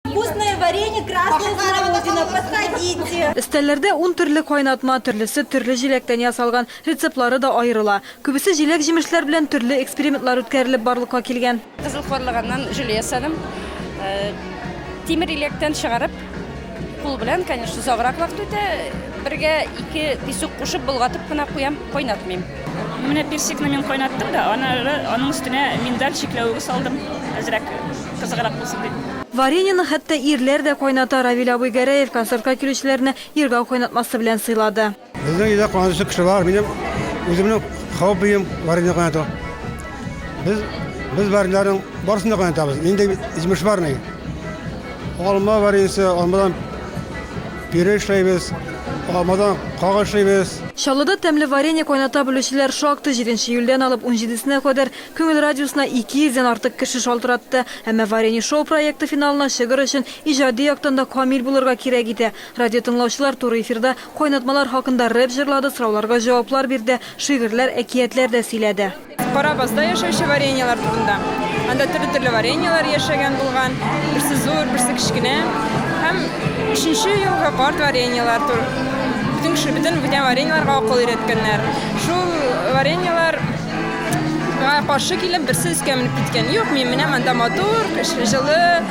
Вкусное варенье, красное смородина, подходите. Өстәлләрдә 10 төрле кайнатма, төрлесе төрле җиләктән ясалган, рецептлары да аерыла. Күбесе җиләк җимешләр белән төрле экспериментлар үткәрелеп барлыкка килгән. Кызыл хорлыганнан җүле ясадым. Тимер илектән чыгарып, кул белән, конечно, озаграк вакыт үтә. Бергә 2 песок кушып болгатып кына куям, кайнатмыйм. Менә персикны мин кайнаттым да, аның өстенә миндаль чикләве салдым. Әзрәк кызыграк булсын дип. Вареньены хәтта ирләр дә кайната. Равил абый Гәрәев концертка килүчеләрне иргә кайнатмасы белән сыйлады. Безнең өйдә кайнатучы кеше бар. Минем үземнең хоббием варенье кайнату. Без вареньеләрнең барысын да кайнатабыз. Инде җимеш бар ни. Алма вареньесе, алмадан пюре эшләйбез, алмадан кагы эшләйбез. Чаллыда тәмле варенье кайната белүчеләр шактый 7 июльдән алып 17-сенә кадәр Күңел радиосына 200-дән артык кеше шалтыратты. Әмма варенье шоу проекты финалына чыгыр өчен иҗади яктан да камил булырга кирәк иде. Радио тыңлаучылар туры эфирда кайнатмалар хакында рэп җырлады, сорауларга җаваплар бирде, шигырьләр, әкиятләр дә сөйләде. Карабазда яшәүче вареньелар турында. Анда төрле вареньелар яшәгән булган, берсе зур, берсе кичкенә. Һәм 3нче елга карт вареньелар тур. Бүтән вареньеларга акыл өйрәткәннәр. Шул вареньелар каршы килеп берсе өскә менеп киткән. Юк, мин менә монда матур, җылы,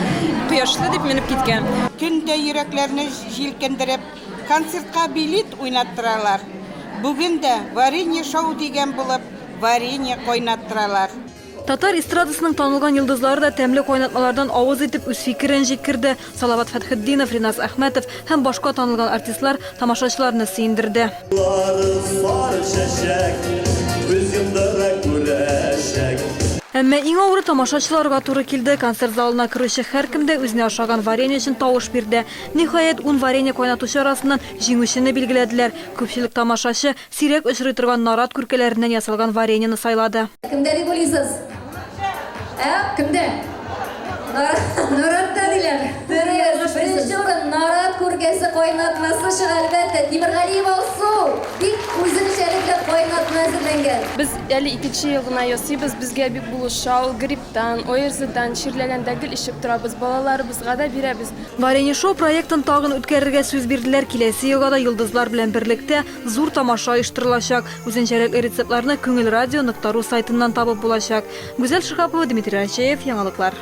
кояшлы дип менеп киткән. Көндә йөрәкләрне җилкендереп, концертка билет уйнаттыралар. Бүген дә варенье шоу дигән булып, варенье кайнаттыралар. Татар эстрадасының танылган йолдызлары да тәмле кайнатмалардан авыз итеп үз фикерен җиткерде. Салават Фәтхетдинов, Ринас Әхмәтов һәм башка танылган артистлар тамашачыларны сөендерде. Әмма иң авыры тамашачыларга туры килде. Концерт залына керүче һәркем дә үзенә ашаган варенье өчен тавыш бирде. Ниһаять 10 варенье кайнатучы арасыннан җиңүчене билгеләделәр. Күпчелек тамашачы сирәк очрый торган нарат күркәләреннән ясалган вареньены сайлады. Кемдә дип уйлыйсыз? Кемдә? Наратта диләр. Беренче урын нарат күркәсе кайнатмасы чыга әлбәттә. Тимергалиева Алсу. Бик үзенчәлекле кайнатма әзерләнгән. Biz әле 2нче ел гына ясыйбыз. Безгә бик булышау, грипптан, ОРЗдан, чирләгәндә гел ишеп торабыз. Балаларыбызга да бирәбез. Варенье шоу проектын тагын үткәрергә сүз бирделәр. Киләсе елга да йолдызлар белән берлектә зур тамаша оештырылачак. Үзенчәлекле рецептларны Күңел радио.ру сайтыннан табып булачак. Гүзәл Шихапова, Дмитрий Рачеев, яңалыклар.